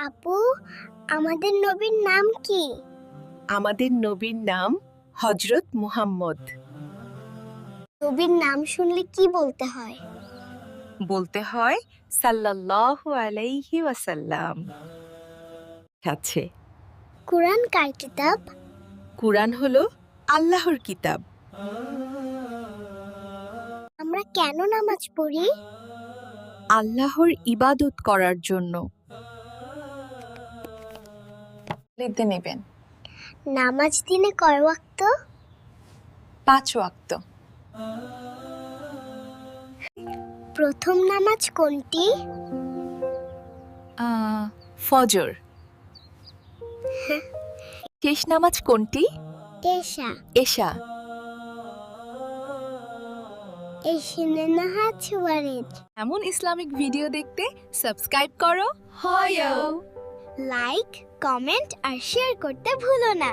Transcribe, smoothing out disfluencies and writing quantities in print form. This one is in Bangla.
আপু, আমাদের নবীর নাম কি? আমাদের নবীর নাম হযরত মুহাম্মদ। নবীর নাম শুনলে কি বলতে হয়? বলতে হয় সাল্লাল্লাহু আলাইহি ওয়াসাল্লাম। আছে কুরআন কার কিতাব? কুরআন হলো আল্লাহর কিতাব। আমরা কেন নামাজ পড়ি? আল্লাহর ইবাদত করার জন্য। লিখতে নেবেন নামাজ দিনে কয় ওয়াক্ত? 5 ওয়াক্ত। প্রথম নামাজ কোনটি? ফজর। শেষ নামাজ কোনটি? এশা। এশা। এশিনে নাহাজ ওয়ারিদ। এমন ইসলামিক ভিডিও দেখতে সাবস্ক্রাইব করো। লাইক, কমেন্ট আর শেয়ার করতে ভুলো না।